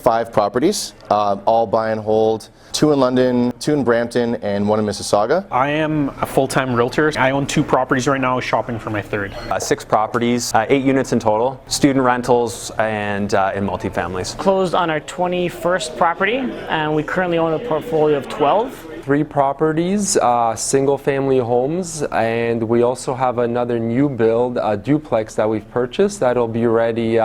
5 properties, all buy and hold, 2 in London, 2 in Brampton, and 1 in Mississauga. I am a full-time realtor. I own 2 properties right now, shopping for my 3rd. 6 properties, 8 units in total, student rentals and in multifamilies. Closed on our 21st property, and we currently own a portfolio of 12. 3 properties, single-family homes, and we also have another new build, a duplex that we've purchased that'll be ready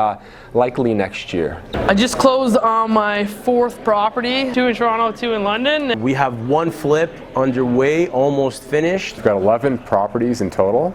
likely next year. I just closed on my 4th property, 2 in Toronto, 2 in London. We have 1 flip underway, almost finished. We've got 11 properties in total.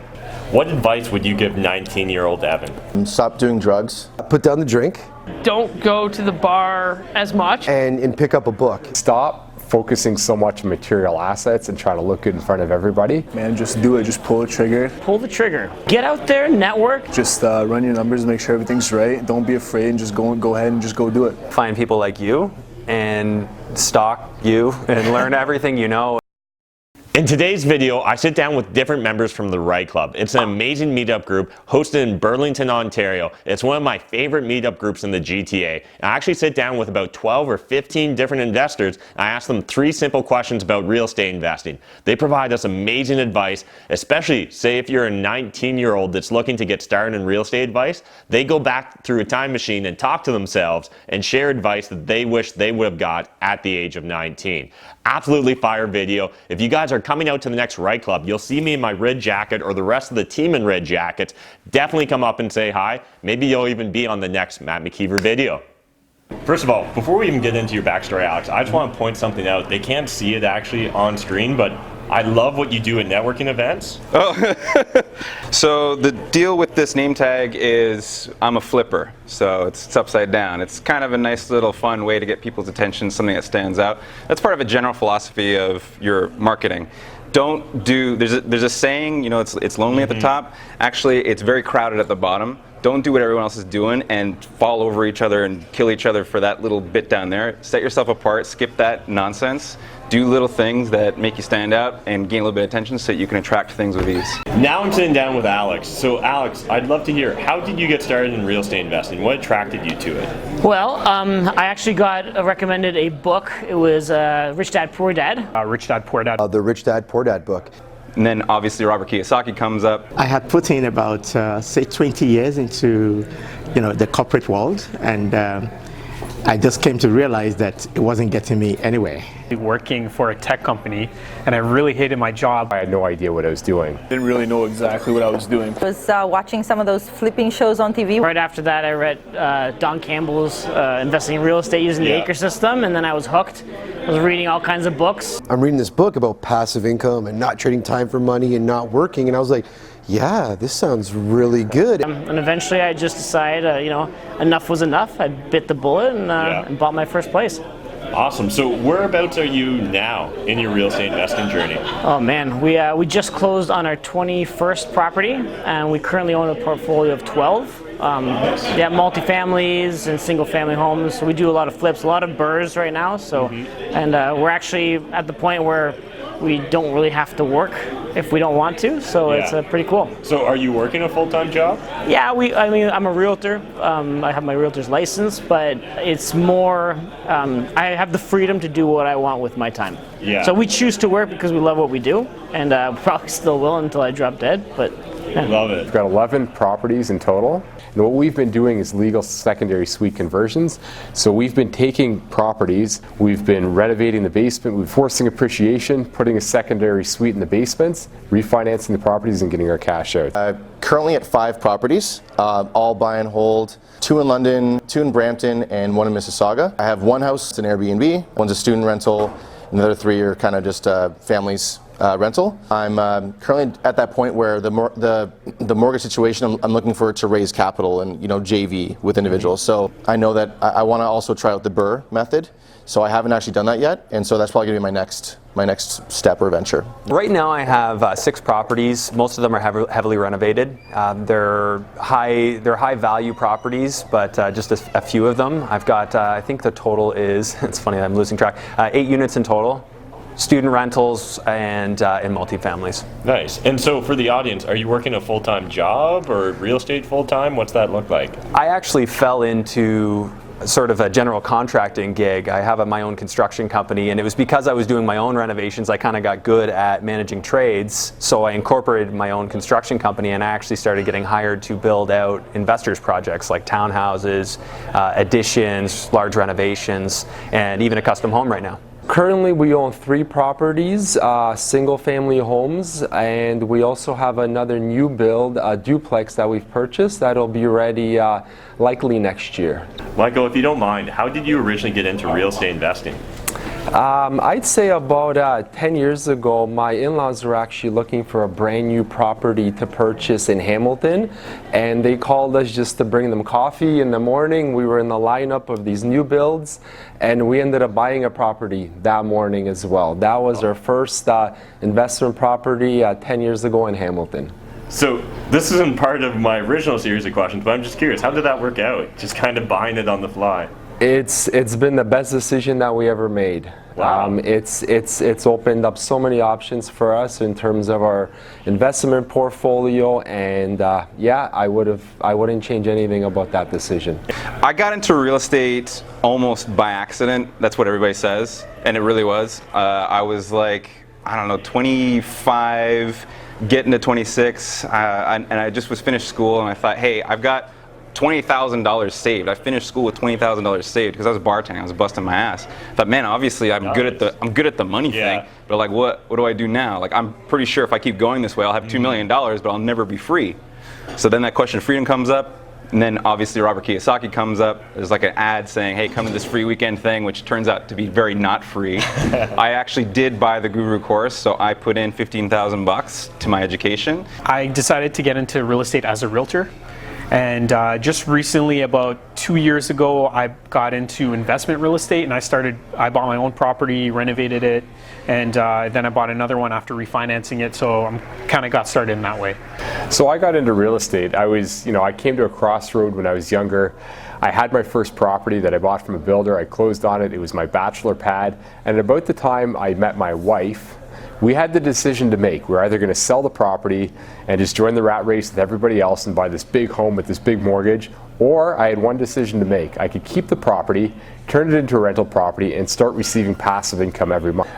What advice would you give 19-year-old Evan? Stop doing drugs. Put down the drink. Don't go to the bar as much. And pick up a book. Stop focusing so much on material assets and trying to look good in front of everybody. Man, just do it. Just pull the trigger. Pull the trigger. Get out there, network. Just run your numbers, make sure everything's right. Don't be afraid and just go ahead and just go do it. Find people like you and stalk you and learn everything you know. In today's video, I sit down with different members from the REITE Club. It's an amazing meetup group hosted in Burlington, Ontario. It's one of my favorite meetup groups in the GTA. I actually sit down with about 12 or 15 different investors. And I ask them 3 simple questions about real estate investing. They provide us amazing advice, especially say if you're a 19-year-old that's looking to get started in real estate advice. They go back through a time machine and talk to themselves and share advice that they wish they would have got at the age of 19. Absolutely fire video. If you guys are coming out to the next REITE Club, you'll see me in my red jacket or the rest of the team in red jackets. Definitely come up and say hi. Maybe you'll even be on the next Matt McKeever video. First of all, before we even get into your backstory, Alex, I just want to point something out. They can't see it actually on screen, but I love what you do at networking events. Oh, so the deal with this name tag is I'm a flipper, so it's upside down. It's kind of a nice little fun way to get people's attention, something that stands out. That's part of a general philosophy of your marketing. Don't do, there's a saying, you know, it's lonely at the top. Actually, it's very crowded at the bottom. Don't do what everyone else is doing and fall over each other and kill each other for that little bit down there. Set yourself apart, skip that nonsense. Do little things that make you stand out and gain a little bit of attention so that you can attract things with ease. Now I'm sitting down with Alex. So Alex, I'd love to hear, how did you get started in real estate investing? What attracted you to it? Well, I actually got recommended a book. It was Rich Dad, Poor Dad. Rich Dad, Poor Dad. The Rich Dad, Poor Dad book. And then obviously Robert Kiyosaki comes up. I had put in about say 20 years into the corporate world, and I just came to realize that it wasn't getting me anywhere. Working for a tech company, and I really hated my job. I had no idea what I was doing. Didn't really know exactly what I was doing. I was watching some of those flipping shows on TV. Right after that, I read Don Campbell's Investing in Real Estate Using the Acre System, and then I was hooked. I was reading all kinds of books. I'm reading this book about passive income and not trading time for money and not working, and I was like, yeah, this sounds really good. And eventually I just decided, enough was enough. I bit the bullet and bought my first place. Awesome. So whereabouts are you now in your real estate investing journey? Oh man, we just closed on our 21st property, and we currently own a portfolio of 12. Multifamilies and single-family homes. So we do a lot of flips, a lot of burrs right now. So, and we're actually at the point where we don't really have to work if we don't want to. So it's pretty cool. So are you working a full-time job? Yeah, I'm a realtor. I have my realtor's license, but it's more, I have the freedom to do what I want with my time. Yeah. So we choose to work because we love what we do, and probably still will until I drop dead, but yeah. Love it. We've got 11 properties in total. And what we've been doing is legal secondary suite conversions. So we've been taking properties, we've been renovating the basement, we've been forcing appreciation, putting a secondary suite in the basements, refinancing the properties and getting our cash out. Currently at 5 properties, all buy and hold, 2 in London, 2 in Brampton, and 1 in Mississauga. I have 1 house, it's an Airbnb, 1's a student rental, and the other 3 are kind of just families. Rental. I'm currently at that point where the mortgage situation, I'm looking for it to raise capital and JV with individuals. So I know that I want to also try out the BRRRR method. So I haven't actually done that yet, and so that's probably going to be my next step or venture. Right now I have 6 properties. Most of them are heavily renovated. They're high value properties, but just a few of them. I've got I think the total is, it's funny I'm losing track, 8 units in total. Student rentals and in multifamilies. Nice. And so for the audience, are you working a full-time job or real estate full-time? What's that look like? I actually fell into sort of a general contracting gig. I have my own construction company, and it was because I was doing my own renovations I kind of got good at managing trades, so I incorporated my own construction company, and I actually started getting hired to build out investors' projects like townhouses, additions, large renovations, and even a custom home right now. Currently, we own 3 properties, single-family homes, and we also have another new build, a duplex that we've purchased that'll be ready likely next year. Michael, if you don't mind, how did you originally get into real estate investing? I'd say about 10 years ago, my in-laws were actually looking for a brand new property to purchase in Hamilton, and they called us just to bring them coffee in the morning. We were in the lineup of these new builds, and we ended up buying a property that morning as well. That was our first investment property 10 years ago in Hamilton. So this isn't part of my original series of questions, but I'm just curious, how did that work out? Just kind of buying it on the fly? It's been the best decision that we ever made. Wow. It's opened up so many options for us in terms of our investment portfolio, and yeah, I wouldn't change anything about that decision. I got into real estate almost by accident. That's what everybody says, and it really was. I was like, I don't know, 25, getting to 26, and I just was finished school, and I thought, hey, I've got $20,000 saved. I finished school with $20,000 saved because I was bartending. I was busting my ass. I thought, man, obviously I'm good at the money thing, but like, what do I do now? Like, I'm pretty sure if I keep going this way, I'll have $2 million, but I'll never be free. So then that question of freedom comes up, and then obviously Robert Kiyosaki comes up. There's like an ad saying, hey, come to this free weekend thing, which turns out to be very not free. I actually did buy the Guru course, so I put in $15,000 to my education. I decided to get into real estate as a realtor. And just recently, about 2 years ago, I got into investment real estate, and I bought my own property, renovated it, and then I bought another one after refinancing it. So I kind of got started in that way. So I got into real estate. I came to a crossroad when I was younger. I had my first property that I bought from a builder. I closed on it. It was my bachelor pad. And about the time I met my wife, we had the decision to make. We're either going to sell the property and just join the rat race with everybody else and buy this big home with this big mortgage, or I had one decision to make. I could keep the property, turn it into a rental property, and start receiving passive income every month.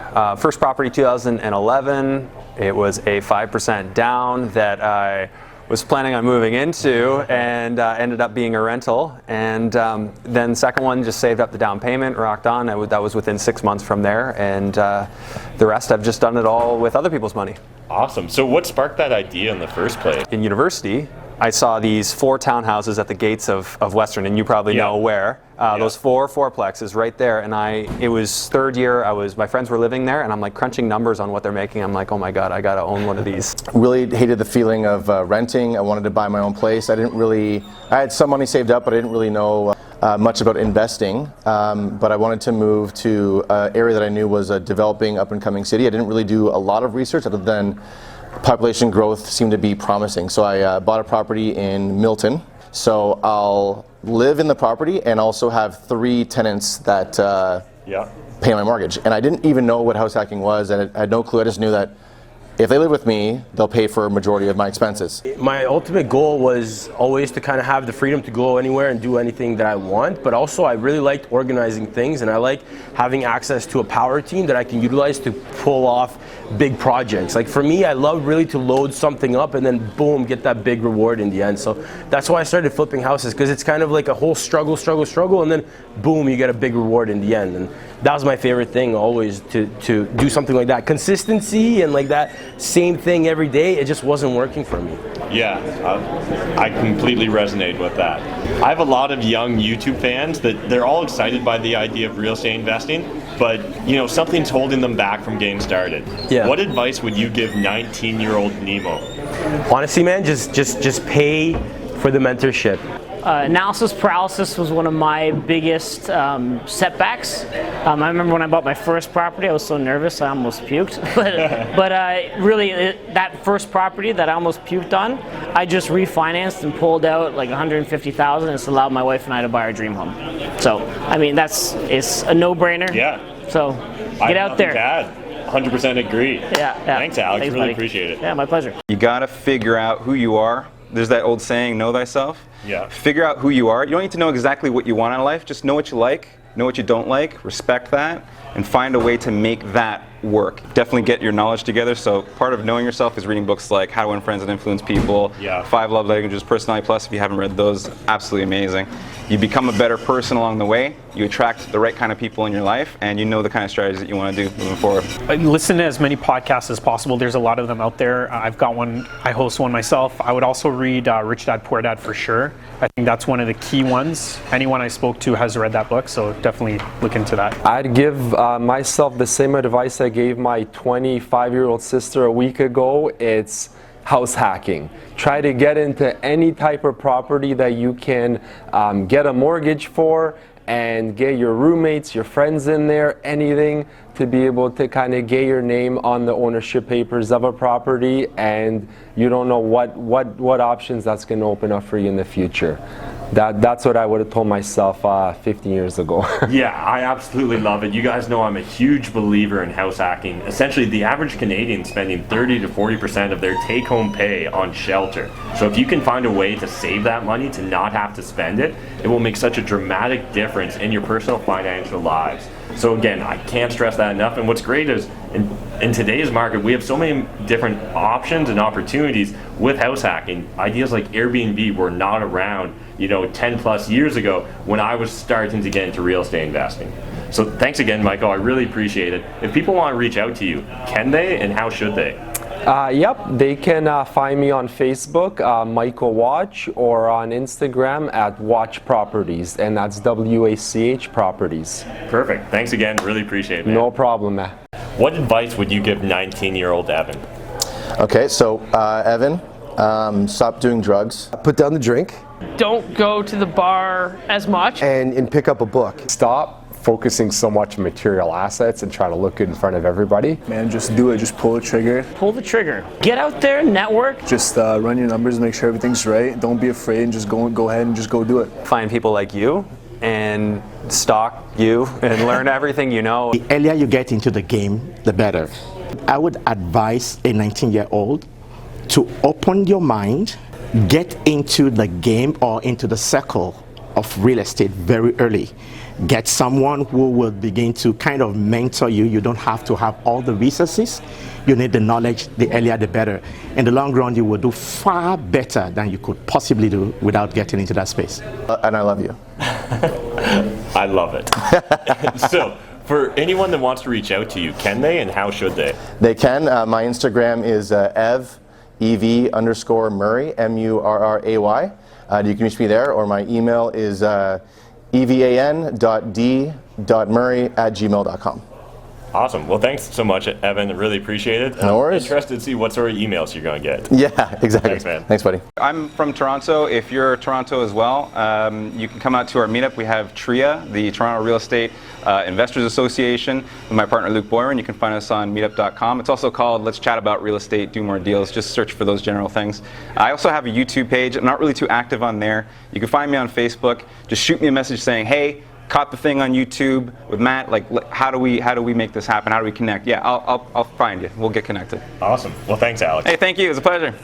First property 2011. It was a 5% down that I was planning on moving into, and ended up being a rental. And then second one, just saved up the down payment, rocked on. That was within 6 months from there, and the rest I've just done it all with other people's money. Awesome. So what sparked that idea in the first place? In university, I saw these 4 townhouses at the gates of Western, and you probably know where. Those 4 fourplexes right there, and it was third year. My friends were living there, and I'm like crunching numbers on what they're making. I'm like, oh my God, I gotta own one of these. Really hated the feeling of renting. I wanted to buy my own place. I had some money saved up, but I didn't really know much about investing. But I wanted to move to an area that I knew was a developing, up-and-coming city. I didn't really do a lot of research other than population growth seemed to be promising. So I bought a property in Milton. So I'll live in the property and also have 3 tenants that pay my mortgage. And I didn't even know what house hacking was, and I had no clue. I just knew that if they live with me, they'll pay for a majority of my expenses. My ultimate goal was always to kind of have the freedom to go anywhere and do anything that I want, but also I really liked organizing things, and I like having access to a power team that I can utilize to pull off big projects. Like for me, I love really to load something up and then boom, get that big reward in the end. So that's why I started flipping houses, because it's kind of like a whole struggle, and then boom, you get a big reward in the end. And that was my favorite thing always, to do something like that. Consistency and like that same thing every day, it just wasn't working for me. Yeah, I completely resonate with that. I have a lot of young YouTube fans that they're all excited by the idea of real estate investing, but something's holding them back from getting started. Yeah. What advice would you give 19-year-old Nemo? Honestly, man, just pay for the mentorship. Analysis paralysis was one of my biggest setbacks. I remember when I bought my first property, I was so nervous I almost puked. but really, that first property that I almost puked on, I just refinanced and pulled out like $150,000, and it's allowed my wife and I to buy our dream home. So, I mean, it's a no-brainer. Yeah. So, get out there. 100% agree. Yeah. Thanks, Alex. Thanks, really buddy. appreciate it. Yeah, my pleasure. You gotta figure out who you are, there's that old saying, know thyself. Yeah. Figure out who you are. You don't need to know exactly what you want in life. Just know what you like, know what you don't like, respect that, and find a way to make that work. Definitely get your knowledge together. So part of knowing yourself is reading books like How to Win Friends and Influence People, 5 Love Languages, Personality Plus. If you haven't read those, absolutely amazing. You become a better person along the way. You attract the right kind of people in your life, and you know the kind of strategies that you want to do moving forward. Listen to as many podcasts as possible. There's a lot of them out there. I've got one. I host one myself. I would also read Rich Dad Poor Dad for sure. I think that's one of the key ones. Anyone I spoke to has read that book, so definitely look into that. I'd give myself the same advice I gave my 25-year-old sister a week ago. It's house hacking. Try to get into any type of property that you can get a mortgage for, and get your roommates, your friends in there, anything to be able to kind of get your name on the ownership papers of a property, and you don't know what options that's going to open up for you in the future. That's what I would have told myself 15 years ago. Yeah, I absolutely love it. You guys know I'm a huge believer in house hacking. Essentially, the average Canadian spending 30 to 40% of their take-home pay on shelter. So if you can find a way to save that money, to not have to spend it, it will make such a dramatic difference in your personal financial lives. So again, I can't stress that enough. And what's great is in today's market, we have so many different options and opportunities with house hacking. Ideas like Airbnb were not around, 10 plus years ago when I was starting to get into real estate investing. So thanks again, Michael. I really appreciate it. If people want to reach out to you, can they, and how should they? Yep, they can find me on Facebook, Michael Watch, or on Instagram at Watch Properties, and that's WACH Properties. Perfect. Thanks again. Really appreciate it, man. No problem, man. What advice would you give 19-year-old Evan? Okay, so Evan, stop doing drugs. Put down the drink. Don't go to the bar as much. And pick up a book. Stop focusing so much on material assets and try to look good in front of everybody. Man, just do it. Just pull the trigger. Pull the trigger. Get out there, network. Just run your numbers, make sure everything's right. Don't be afraid, and just go ahead and just go do it. Find people like you and stalk you and learn everything you know. The earlier you get into the game, the better. I would advise a 19-year-old to open your mind, get into the game or into the circle of real estate very early. Get someone who will begin to kind of mentor you. You don't have to have all the resources. You need the knowledge. The earlier the better. In the long run, you will do far better than you could possibly do without getting into that space. And I love you. I love it. So, for anyone that wants to reach out to you, can they, and how should they? They can. My Instagram is EV_Murray, MURRAY. You can reach me there, or my email is evan.d.murray@gmail.com. Awesome. Well, thanks so much, Evan. I really appreciate it. No worries. I'm interested to see what sort of emails you're going to get. Yeah, exactly. Thanks, man. Thanks, buddy. I'm from Toronto. If you're Toronto as well, you can come out to our meetup. We have TRIA, the Toronto Real Estate Investors Association, with my partner Luke Boyron. You can find us on meetup.com. It's also called Let's Chat About Real Estate, Do More Deals. Just search for those general things. I also have a YouTube page. I'm not really too active on there. You can find me on Facebook. Just shoot me a message saying, hey, caught the thing on YouTube with Matt. Like, how do we make this happen? How do we connect? Yeah, I'll find you. We'll get connected. Awesome. Well, thanks, Alex. Hey, thank you. It was a pleasure.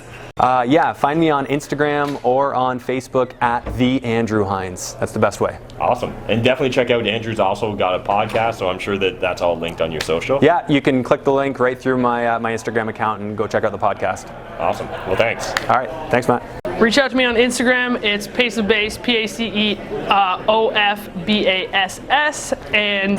Yeah, find me on Instagram or on Facebook at the Andrew Hines. That's the best way. Awesome. And definitely check out Andrew's also got a podcast, so I'm sure that's all linked on your social. Yeah, you can click the link right through my my Instagram account and go check out the podcast. Awesome. Well, thanks. All right. Thanks, Matt. Reach out to me on Instagram. It's Pace of Bass, PACEOFBASS, and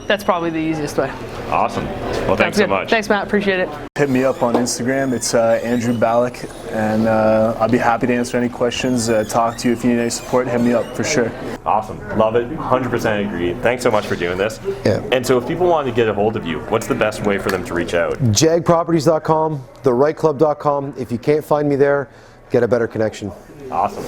that's probably the easiest way. Awesome. Well, thanks so much. Thanks, Matt. Appreciate it. Hit me up on Instagram. It's Andrew Ballack, and I'll be happy to answer any questions, talk to you if you need any support. Hit me up for sure. Awesome. Love it. 100% agree. Thanks so much for doing this. Yeah. And so if people want to get a hold of you, what's the best way for them to reach out? JAGproperties.com, therightclub.com. If you can't find me there, get a better connection. Awesome.